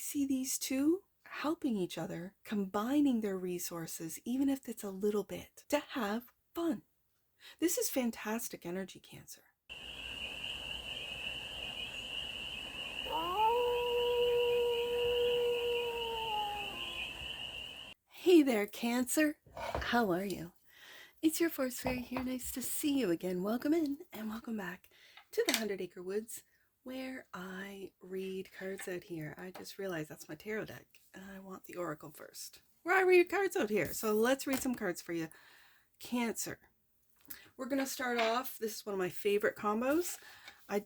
see these two helping each other, combining their resources, even if it's a little bit, to have fun. This is fantastic energy, Cancer. Hey there, Cancer. How are you? It's your Force Fairy here. Nice to see you again. Welcome in and welcome back to the 100 Acre Woods, where I read cards out here. I just realized that's my tarot deck, and I want the Oracle first, where I read cards out here. So let's read some cards for you, Cancer. We're going to start off. This is one of my favorite combos. I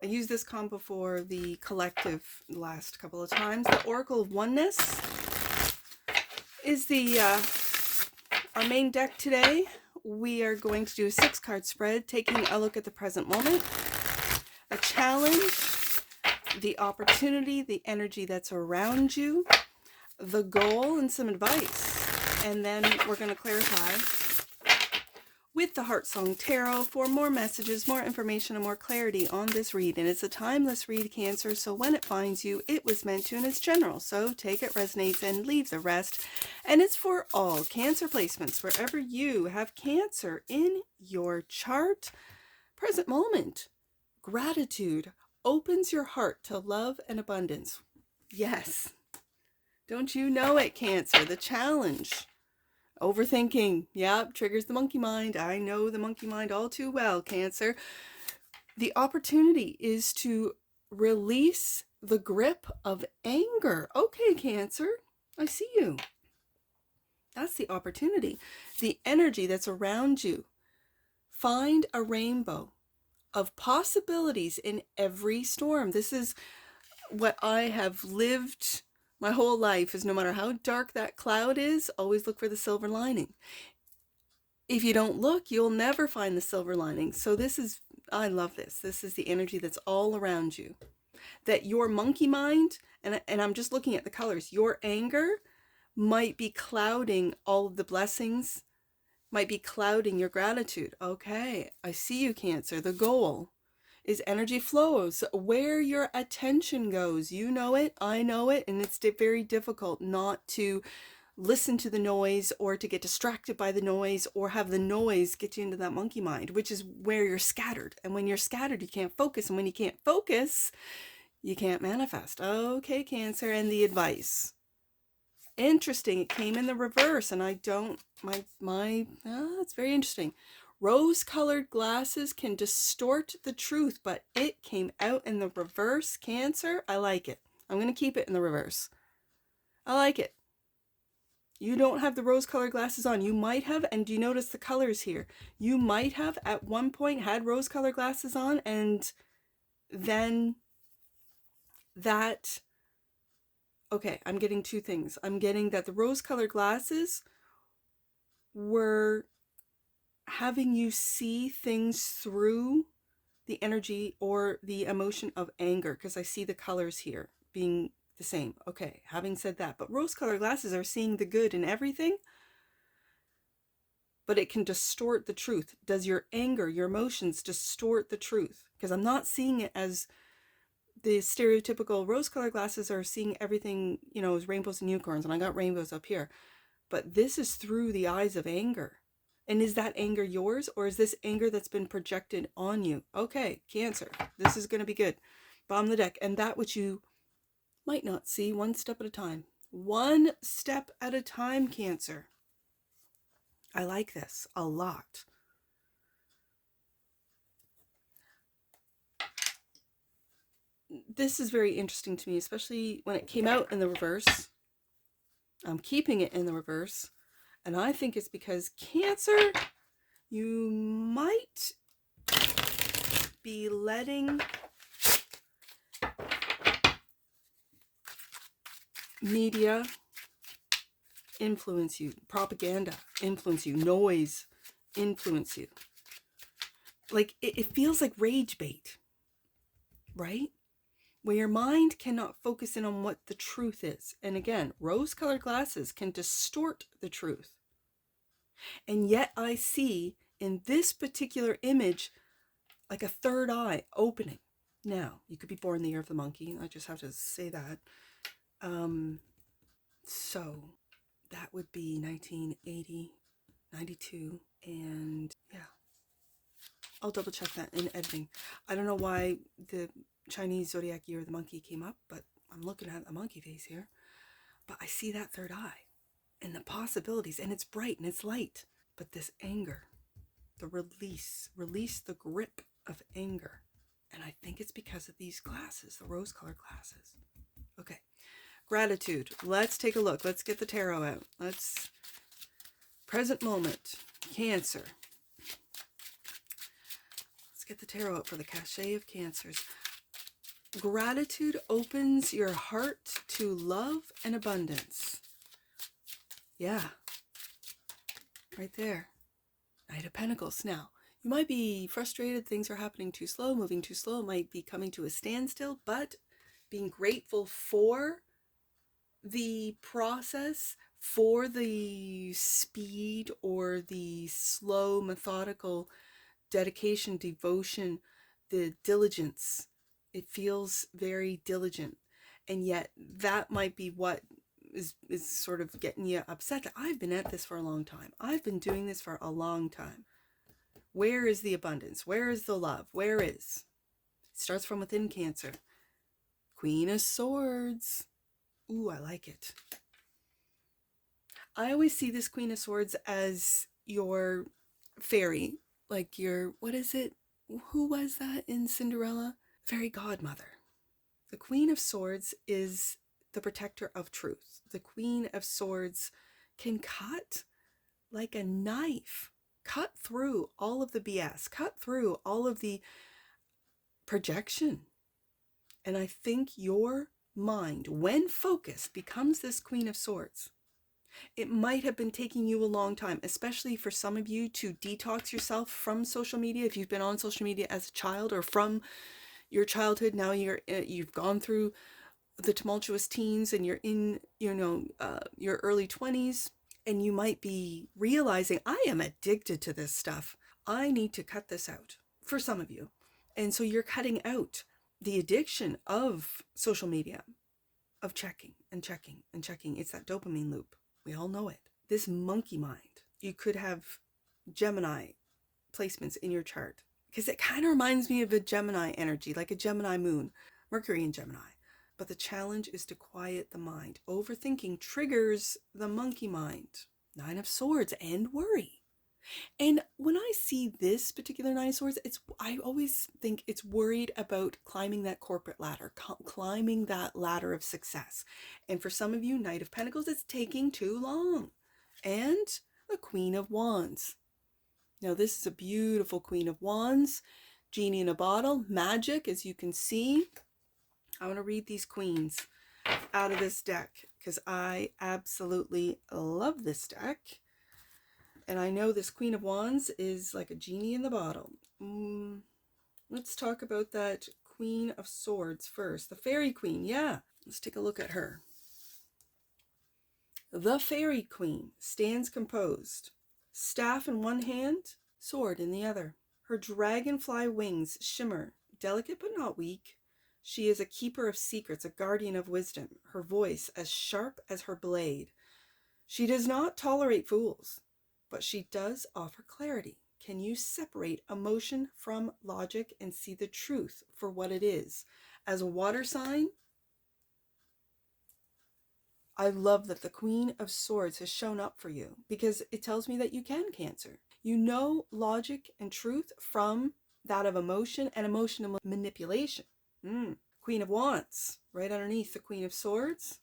used this combo for the collective the last couple of times. The Oracle of Oneness is our main deck today. We are going to do a 6-card spread, taking a look at the present moment, a challenge, the opportunity, the energy that's around you, the goal, and some advice. And then we're going to clarify with the HEARTSONG Tarot for more messages, more information, and more clarity on this read. And it's a timeless read, Cancer, so when it finds you, it was meant to, and it's general. So take it, resonates, and leave the rest. And it's for all Cancer placements, wherever you have Cancer in your chart. Present moment. Gratitude opens your heart to love and abundance. Yes. Don't you know it, Cancer? The challenge. Overthinking, yep, triggers the monkey mind. I know the monkey mind all too well, Cancer. The opportunity is to release the grip of anger. Okay, Cancer, I see you. That's the opportunity. The energy that's around you. Find a rainbow of possibilities in every storm. This is what I have lived my whole life, is no matter how dark that cloud is, always look for the silver lining. If you don't look, you'll never find the silver lining. So I love this. This is the energy that's all around you. That your monkey mind, and I'm just looking at the colors, your anger might be clouding all of the blessings, might be clouding your gratitude. Okay, I see you, Cancer. The goal is energy flows where your attention goes. You know it, I know it, and it's very difficult not to listen to the noise or to get distracted by the noise or have the noise get you into that monkey mind, which is where you're scattered. And when you're scattered, you can't focus. And when you can't focus, you can't manifest. Okay, Cancer, and the advice. Interesting, it came in the reverse, and I don't, it's very interesting. Rose-colored glasses can distort the truth, but it came out in the reverse, Cancer. I like it. I'm going to keep it in the reverse. I like it. You don't have the rose-colored glasses on. You might have, and do you notice the colors here? You might have at one point had rose-colored glasses on, and then that... Okay, I'm getting two things. I'm getting that the rose-colored glasses were having you see things through the energy or the emotion of anger, because I see the colors here being the same. Okay, having said that, but rose-colored glasses are seeing the good in everything, but it can distort the truth. Does your anger, your emotions distort the truth? Because I'm not seeing it as the stereotypical rose-colored glasses are seeing everything, as rainbows and unicorns, and I got rainbows up here. But this is through the eyes of anger. And is that anger yours, or is this anger that's been projected on you? Okay, Cancer, this is going to be good. Bottom of the deck. And that which you might not see, one step at a time. One step at a time, Cancer. I like this a lot. This is very interesting to me, especially when it came out in the reverse. I'm keeping it in the reverse. And I think it's because, Cancer, you might be letting media influence you, propaganda influence you, noise influence you. Like, it feels like rage bait, right? Where your mind cannot focus in on what the truth is. And again, rose-colored glasses can distort the truth. And yet I see in this particular image like a third eye opening. Now, you could be born the year of the monkey. I just have to say that. So that would be 1980, 92, and yeah. I'll double check that in editing. I don't know why the Chinese zodiac year of the monkey came up, but I'm looking at a monkey face here. But I see that third eye and the possibilities, and it's bright and it's light. But this anger, the release the grip of anger. And I think it's because of these glasses, the rose-colored glasses. Okay, gratitude. Let's take a look. Let's get the tarot out. Present moment, Cancer. Let's get the tarot out for the cachet of Cancers. Gratitude opens your heart to love and abundance. Yeah, right there. Knight of Pentacles. Now, you might be frustrated, things are happening too slow, moving too slow, might be coming to a standstill, but being grateful for the process, for the speed or the slow, methodical dedication, devotion, the diligence. It feels very diligent. And yet that might be what is sort of getting you upset. That I've been at this for a long time. I've been doing this for a long time. Where is the abundance? Where is the love? Where is? It starts from within, Cancer. Queen of Swords. Ooh, I like it. I always see this Queen of Swords as your fairy. Like your, what is it? Who was that in Cinderella? Fairy godmother. The Queen of Swords is the protector of truth. The Queen of Swords can cut like a knife. Cut through all of the BS. Cut through all of the projection. And I think your mind, when focused, becomes this Queen of Swords. It might have been taking you a long time, especially for some of you, to detox yourself from social media. If you've been on social media as a child or from your childhood, now you've gone through the tumultuous teens and you're in, your early 20s, and you might be realizing, I am addicted to this stuff. I need to cut this out, for some of you. And so you're cutting out the addiction of social media, of checking and checking and checking. It's that dopamine loop. We all know it. This monkey mind. You could have Gemini placements in your chart, because it kind of reminds me of a Gemini energy, like a Gemini moon, Mercury in Gemini. But the challenge is to quiet the mind. Overthinking triggers the monkey mind. Nine of Swords and worry. And when I see this particular Nine of Swords, I always think it's worried about climbing that corporate ladder, climbing that ladder of success. And for some of you, Knight of Pentacles, it's taking too long. And the Queen of Wands. Now, this is a beautiful Queen of Wands, genie in a bottle, magic, as you can see. I want to read these queens out of this deck because I absolutely love this deck. And I know this Queen of Wands is like a genie in the bottle. Let's talk about that Queen of Swords first. The Fairy Queen, yeah. Let's take a look at her. The Fairy Queen stands composed. Staff in one hand, sword in the other. Her dragonfly wings shimmer, delicate but not weak. She is a keeper of secrets, a guardian of wisdom, her voice as sharp as her blade. She does not tolerate fools, but she does offer clarity. Can you separate emotion from logic and see the truth for what it is? As a water sign, I love that the Queen of Swords has shown up for you, because it tells me that you can, Cancer. You know logic and truth from that of emotion and emotional manipulation. Queen of Wands, right underneath the Queen of Swords.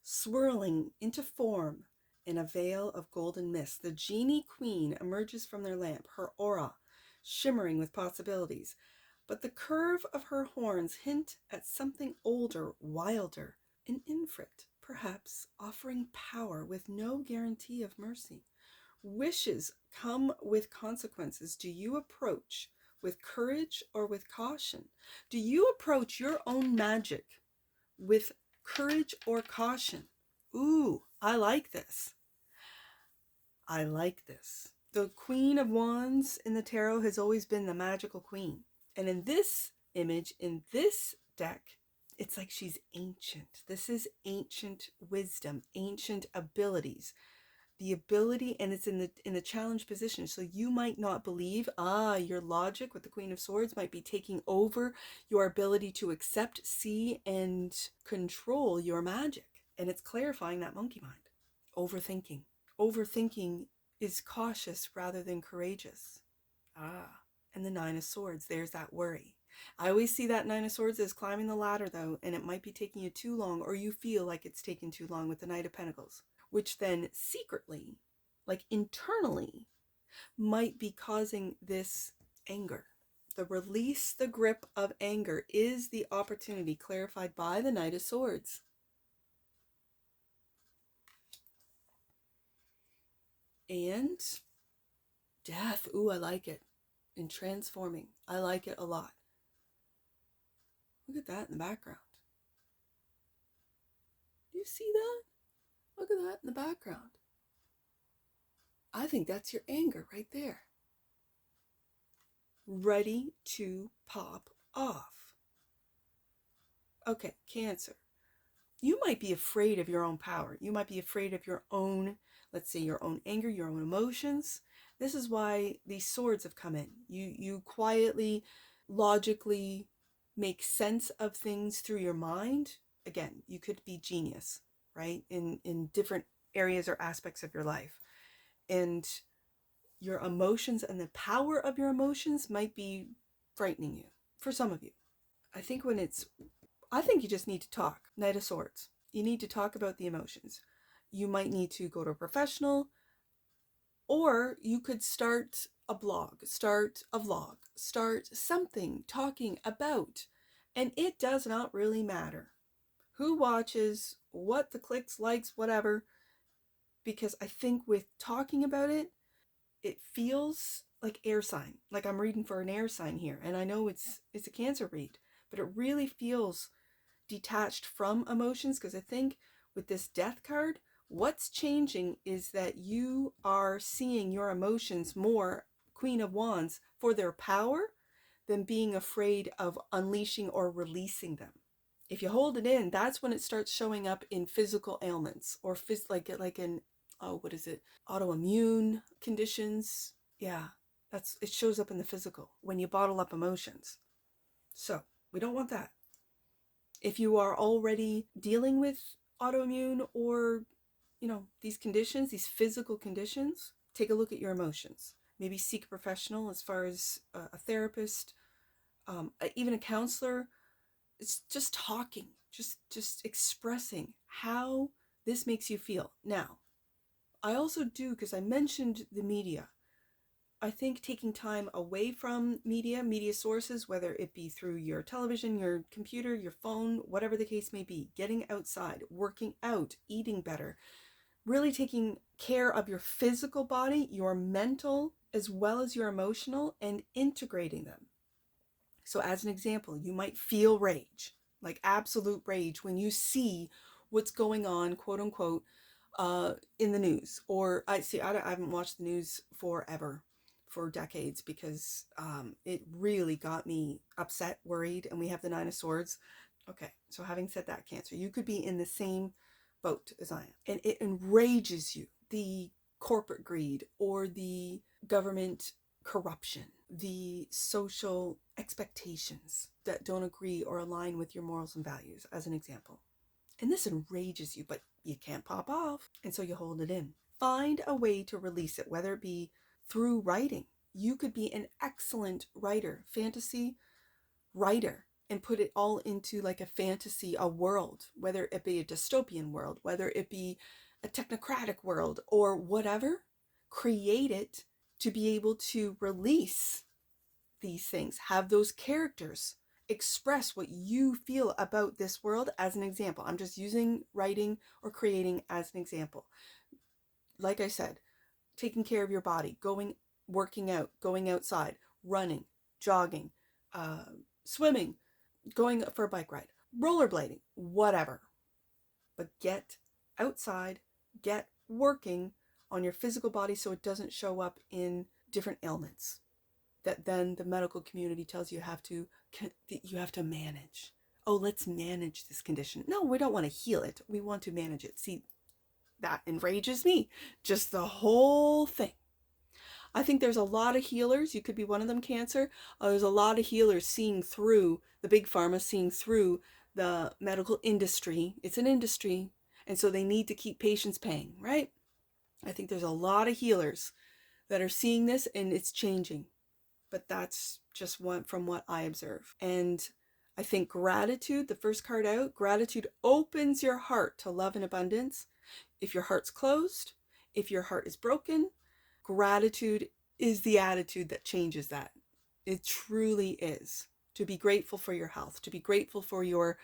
Swirling into form in a veil of golden mist, the genie queen emerges from their lamp, her aura shimmering with possibilities. But the curve of her horns hint at something older, wilder, an infant, perhaps offering power with no guarantee of mercy. Wishes come with consequences. Do you approach with courage or with caution? Do you approach your own magic with courage or caution? Ooh, I like this. I like this. The Queen of Wands in the tarot has always been the magical queen. And in this image, in this deck, it's like she's ancient. This is ancient wisdom, ancient abilities. The ability, and it's in the challenge position. So you might not believe, your logic with the Queen of Swords might be taking over your ability to accept, see, and control your magic. And it's clarifying that monkey mind. Overthinking. Overthinking is cautious rather than courageous. And the Nine of Swords, there's that worry. I always see that Nine of Swords as climbing the ladder though, and it might be taking you too long, or you feel like it's taking too long with the Knight of Pentacles, which then secretly, like internally, might be causing this anger. The release, the grip of anger is the opportunity clarified by the Knight of Swords. And death. Ooh, I like it. And transforming. I like it a lot. Look at that in the background. Do you see that? Look at that in the background. I think that's your anger right there. Ready to pop off. Okay, Cancer. You might be afraid of your own power. You might be afraid of your own, let's say, your own anger, your own emotions. This is why these swords have come in. You quietly, logically make sense of things through your mind. Again, you could be genius, right? In different areas or aspects of your life. And your emotions and the power of your emotions might be frightening you, for some of you. I think you just need to talk. Knight of Swords. You need to talk about the emotions. You might need to go to a professional, or you could start a blog, start a vlog, start something talking about. And it does not really matter who watches, what the clicks, likes, whatever, because I think with talking about it, it feels like air sign, like I'm reading for an air sign here. And I know it's a Cancer read, but it really feels detached from emotions, because I think with this death card, what's changing is that you are seeing your emotions more, Queen of Wands, for their power than being afraid of unleashing or releasing them. If you hold it in, that's when it starts showing up in physical ailments, or like in autoimmune conditions. Yeah, it shows up in the physical when you bottle up emotions. So we don't want that. If you are already dealing with autoimmune or, these conditions, these physical conditions, take a look at your emotions. Maybe seek a professional as far as a therapist, even a counselor. It's just talking, just expressing how this makes you feel. Now, I also do, because I mentioned the media, I think taking time away from media sources, whether it be through your television, your computer, your phone, whatever the case may be, getting outside, working out, eating better, really taking care of your physical body, your mental, as well as your emotional, and integrating them. So as an example, you might feel rage, like absolute rage, when you see what's going on, quote unquote, in the news. Or I haven't watched the news for decades, because it really got me upset, worried, and we have the Nine of Swords. Okay, so having said that, Cancer, you could be in the same boat as I am, and it enrages you. The corporate greed, or the government corruption, the social expectations that don't agree or align with your morals and values, as an example. And this enrages you, but you can't pop off, and so you hold it in. Find a way to release it, whether it be through writing. You could be an excellent writer, fantasy writer, and put it all into like a fantasy, a world, whether it be a dystopian world, whether it be a technocratic world, or whatever. Create it to be able to release these things, have those characters express what you feel about this world, as an example. I'm just using writing or creating as an example. Like I said, taking care of your body, working out, going outside, running, jogging, swimming, going for a bike ride, rollerblading, whatever. But get outside, get working on your physical body so it doesn't show up in different ailments that then the medical community tells you you have to manage. Oh, let's manage this condition. No, we don't want to heal it. We want to manage it. See, that enrages me. Just the whole thing. I think there's a lot of healers. You could be one of them, Cancer. There's a lot of healers seeing through the big pharma, seeing through the medical industry. It's an industry, and so they need to keep patients paying, right? I think there's a lot of healers that are seeing this, and it's changing. But that's just one from what I observe. And I think gratitude, the first card out, gratitude opens your heart to love and abundance. If your heart's closed, if your heart is broken, gratitude is the attitude that changes that. It truly is. To be grateful for your health, to be grateful for your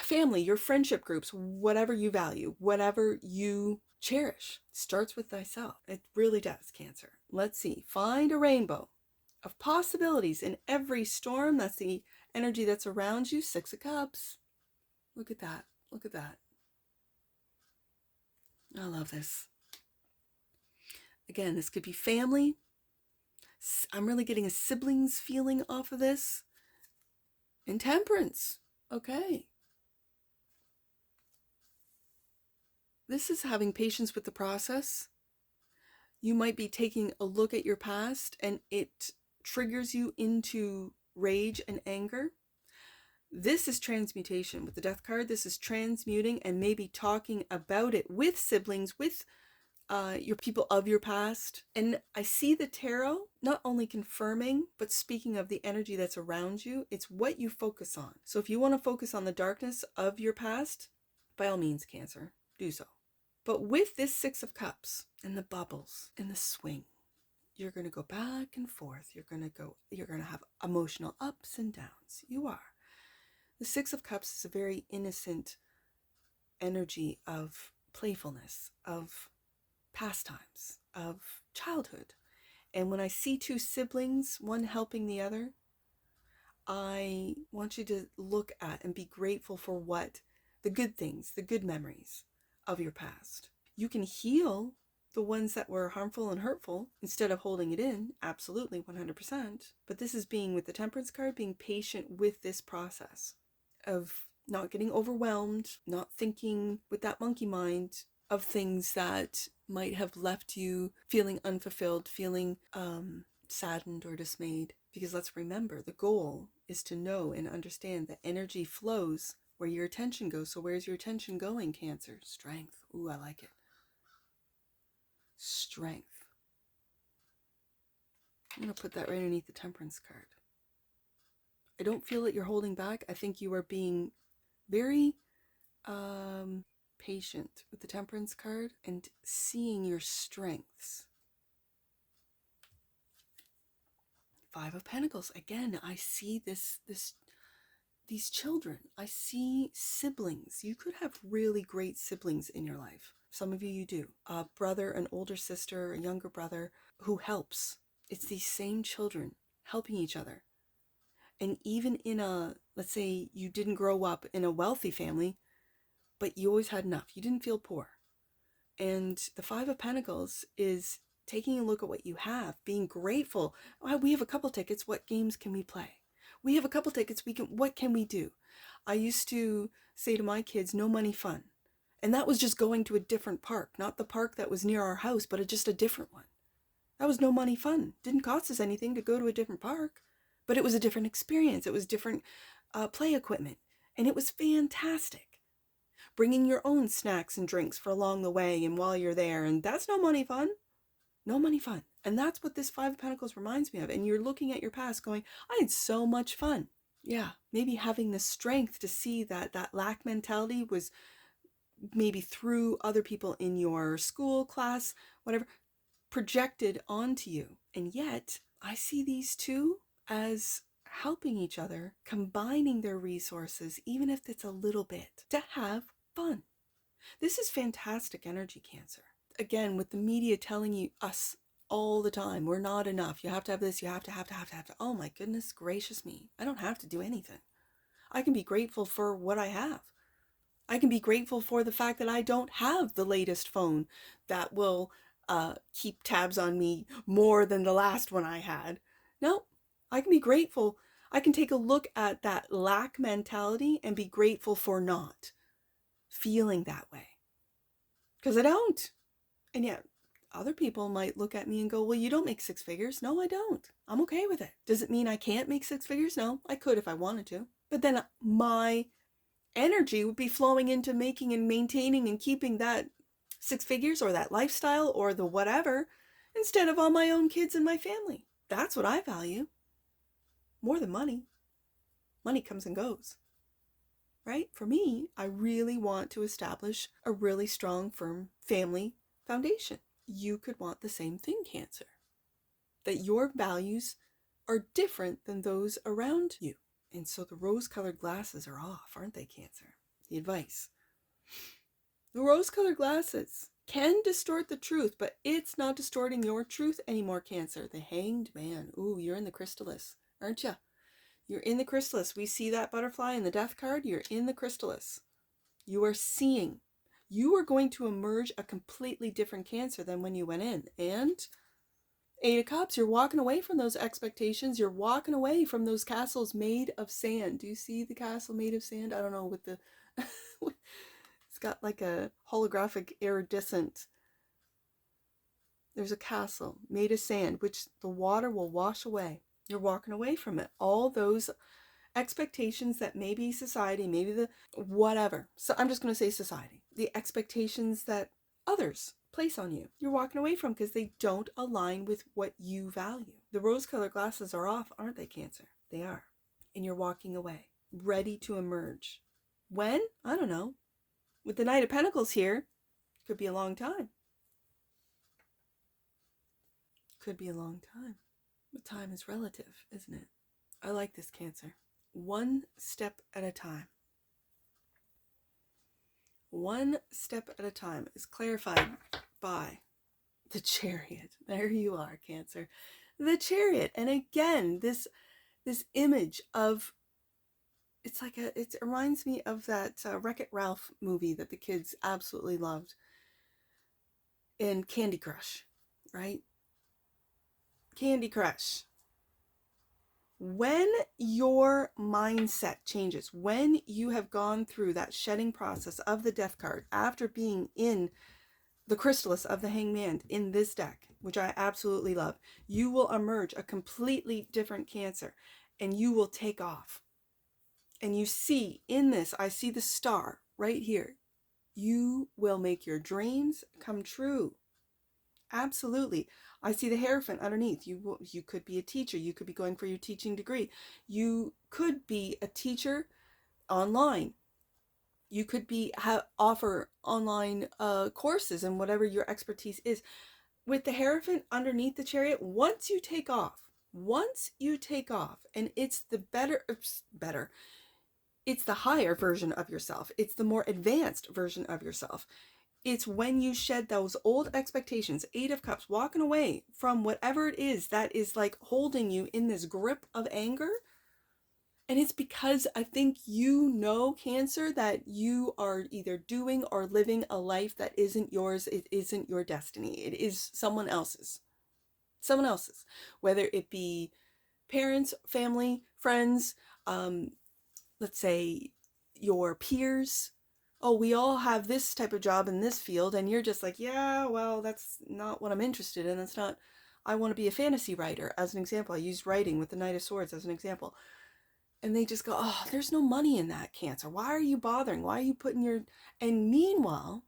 family, your friendship groups, whatever you value, whatever you cherish. Starts with thyself. It really does, Cancer. Let's see. Find a rainbow of possibilities in every storm. That's the energy that's around you. 6 of Cups. Look at that. Look at that. I love this. Again, this could be family. I'm really getting a siblings feeling off of this. And Temperance. Okay. This is having patience with the process. You might be taking a look at your past and it triggers you into rage and anger. This is transmutation. With the Death card, this is transmuting and maybe talking about it with siblings, with your people of your past. And I see the tarot not only confirming, but speaking of the energy that's around you. It's what you focus on. So if you want to focus on the darkness of your past, by all means, Cancer, do so. But with this 6 of Cups and the bubbles and the swing, you're going to go back and forth. You're going to have emotional ups and downs. You are. The 6 of Cups is a very innocent energy of playfulness, of pastimes, of childhood. And when I see 2 siblings, one helping the other, I want you to look at and be grateful for what the good things, the good memories of your past. You can heal the ones that were harmful and hurtful instead of holding it in, absolutely 100%. But this is being, with the Temperance card, being patient with this process of not getting overwhelmed, not thinking with that monkey mind of things that might have left you feeling unfulfilled, feeling saddened or dismayed. Because let's remember, the goal is to know and understand that energy flows where your attention goes. So where's your attention going, Cancer? Strength. Ooh, I like it. Strength. I'm going to put that right underneath the Temperance card. I don't feel that you're holding back. I think you are being very patient with the Temperance card and seeing your strengths. 5 of Pentacles. Again, I see these children. I see siblings. You could have really great siblings in your life. Some of you do. A brother, an older sister, a younger brother who helps. It's these same children helping each other. And even in let's say you didn't grow up in a wealthy family, but you always had enough. You didn't feel poor. And the 5 of Pentacles is taking a look at what you have, being grateful. Oh, we have a couple tickets. What games can we play? We have a couple tickets. What can we do? I used to say to my kids, no money fun. And that was just going to a different park, not the park that was near our house, but just a different one. That was no money fun. Didn't cost us anything to go to a different park, but it was a different experience. It was different play equipment, and it was fantastic. Bringing your own snacks and drinks for along the way and while you're there, and that's no money fun. No money fun. And that's what this 5 of Pentacles reminds me of. And you're looking at your past going, I had so much fun. Yeah, maybe having the strength to see that lack mentality was maybe through other people in your school, class, whatever, projected onto you. And yet, I see these 2 as helping each other, combining their resources, even if it's a little bit, to have fun. This is fantastic energy, Cancer. Again, with the media telling us all the time, we're not enough. You have to have this, you have to. Oh my goodness gracious me. I don't have to do anything. I can be grateful for what I have. I can be grateful for the fact that I don't have the latest phone that will keep tabs on me more than the last one I had. No, I can be grateful. I can take a look at that lack mentality and be grateful for not feeling that way. Because I don't. And yet, other people might look at me and go, well, you don't make six figures. No, I don't. I'm okay with it. Does it mean I can't make six figures? No, I could if I wanted to. But then my energy would be flowing into making and maintaining and keeping that six figures or that lifestyle or the whatever instead of on my own kids and my family. That's what I value more than money. Money comes and goes, right? For me, I really want to establish a really strong, firm family foundation. You could want the same thing, Cancer, that your values are different than those around you. And so the rose-colored glasses are off, aren't they, Cancer? The advice. The rose-colored glasses can distort the truth, but it's not distorting your truth anymore, Cancer. The Hanged Man. Ooh, you're in the Krystle.Channel, aren't you? You're in the Krystle.Channel. We see that butterfly in the death card. You're in the Krystle.Channel. You are seeing. You are going to emerge a completely different Cancer than when you went in. And Eight of Cups, you're walking away from those expectations. You're walking away from those castles made of sand. Do you see the castle made of sand? I don't know, with the... it's got like a holographic iridescent. There's a castle made of sand, which the water will wash away. You're walking away from it. All those expectations that maybe society, maybe the whatever. So I'm just going to say society. The expectations that others place on you, you're walking away from because they don't align with what you value. The rose-colored glasses are off, aren't they, Cancer? They are. And you're walking away, ready to emerge. When? I don't know. With the Knight of Pentacles here, could be a long time. Could be a long time. But time is relative, isn't it? I like this, Cancer. One step at a time. One step at a time is clarified by the Chariot. There you are, Cancer. The Chariot. And again, this image of, it's like it reminds me of that Wreck-It Ralph movie that the kids absolutely loved. In Candy Crush, right? Candy Crush. When your mindset changes, when you have gone through that shedding process of the Death card after being in the Krystle of the Hanged Man in this deck, which I absolutely love, you will emerge a completely different Cancer and you will take off. And you see in this, I see the star right here. You will make your dreams come true. Absolutely. I see the Hierophant underneath. You could be a teacher. You could be going for your teaching degree. You could be a teacher online. You could be offer online courses and whatever your expertise is. With the Hierophant underneath the Chariot, once you take off, and it's the better, it's the higher version of yourself. It's the more advanced version of yourself. It's when you shed those old expectations, Eight of Cups, walking away from whatever it is that is like holding you in this grip of anger. And it's because I think you know, Cancer, that you are either doing or living a life that isn't yours. It isn't your destiny. It is someone else's. Someone else's. Whether it be parents, family, friends, let's say your peers. Oh, we all have this type of job in this field, and you're just like, yeah, well, that's not what I'm interested in. That's not, I want to be a fantasy writer, as an example. I used writing with the Knight of Swords as an example. And they just go, oh, there's no money in that, Cancer. Why are you bothering? Why are you putting your... And meanwhile,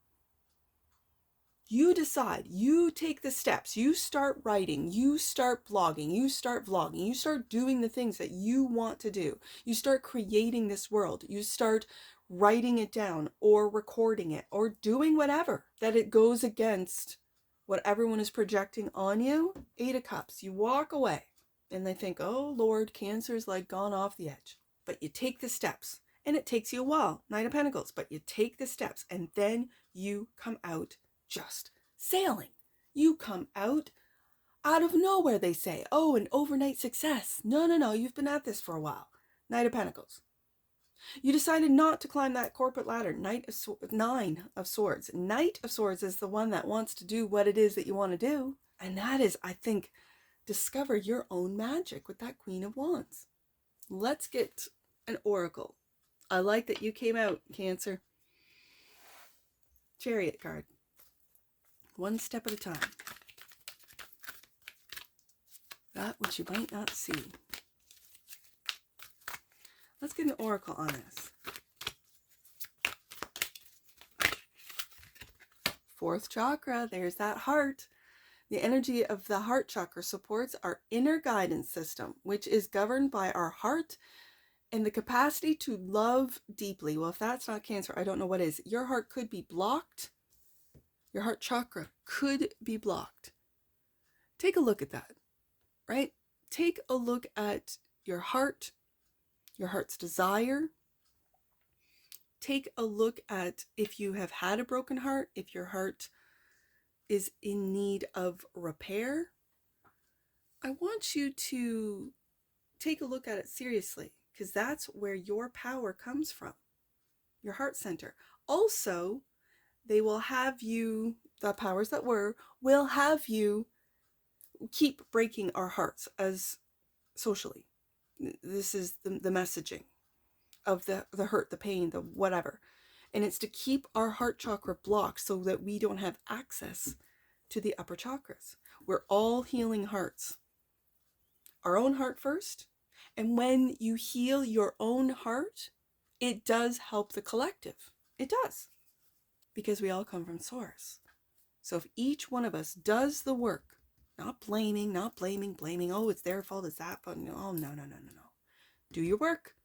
you decide, you take the steps, you start writing, you start blogging, you start vlogging, you start doing the things that you want to do. You start creating this world. You start writing it down or recording it or doing whatever that it goes against what everyone is projecting on you. Eight of Cups, you walk away and they think, oh Lord, Cancer's like gone off the edge. But you take the steps and it takes you a while. Nine of Pentacles, but you take the steps and then you come out just sailing. You come out of nowhere, they say. Oh, an overnight success. No, you've been at this for a while. Knight of Pentacles. You decided not to climb that corporate ladder. Nine of Swords. Knight of Swords is the one that wants to do what it is that you want to do. And that is, I think, discover your own magic with that Queen of Wands. Let's get an oracle. I like that you came out, Cancer. Chariot card. One step at a time. That which you might not see. Let's get an oracle on this. Fourth chakra, there's that heart. The energy of the heart chakra supports our inner guidance system, which is governed by our heart and the capacity to love deeply. Well, if that's not Cancer, I don't know what is. Your heart could be blocked. Your heart chakra could be blocked. Take a look at that, right? Take a look at your heart's desire. Take a look at if you have had a broken heart, if your heart is in need of repair. I want you to take a look at it seriously, because that's where your power comes from, your heart center. Also, they will have you, the powers that were, will have you keep breaking our hearts as socially. This is the messaging of the hurt, the pain, the whatever. And it's to keep our heart chakra blocked so that we don't have access to the upper chakras. We're all healing hearts. Our own heart first. And when you heal your own heart, it does help the collective. It does. Because we all come from source. So if each one of us does the work, not blaming, oh, it's their fault, it's that fault. No. Do your work.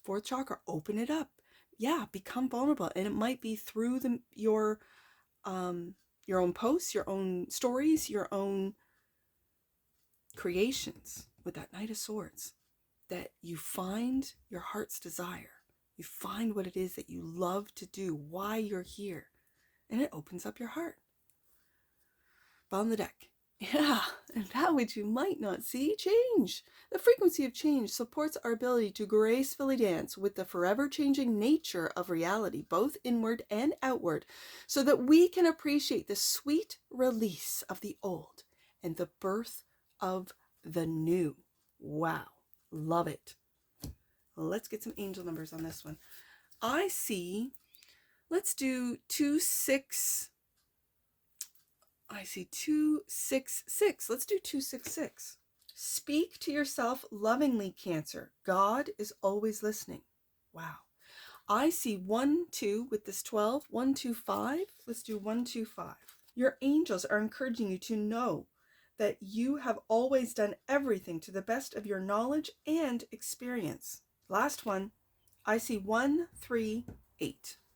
Fourth chakra, open it up. Yeah, become vulnerable. And it might be through your own posts, your own stories, your own creations with that Knight of Swords, that you find your heart's desire. You find what it is that you love to do, why you're here. And it opens up your heart. Bottom of the deck. Yeah, and that which you might not see, change. The frequency of change supports our ability to gracefully dance with the forever changing nature of reality, both inward and outward, so that we can appreciate the sweet release of the old and the birth of the new. Wow, love it. Let's get some angel numbers on this one. I see, let's do 2-6. I see 2-6-6. Let's do 2-6-6. Speak to yourself lovingly, Cancer. God is always listening. Wow. I see 1-2 with this 12. 1-2-5. Let's do 1-2-5. Your angels are encouraging you to know that you have always done everything to the best of your knowledge and experience. Last one. I see 1-3-8.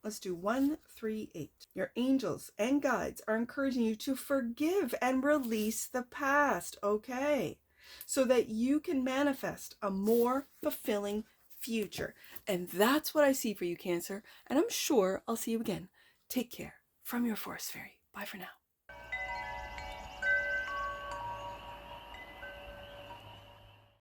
Let's do 1-3-8. Your angels and guides are encouraging you to forgive and release the past, okay? So that you can manifest a more fulfilling future. And that's what I see for you, Cancer. And I'm sure I'll see you again. Take care. From your Forest Fairy. Bye for now.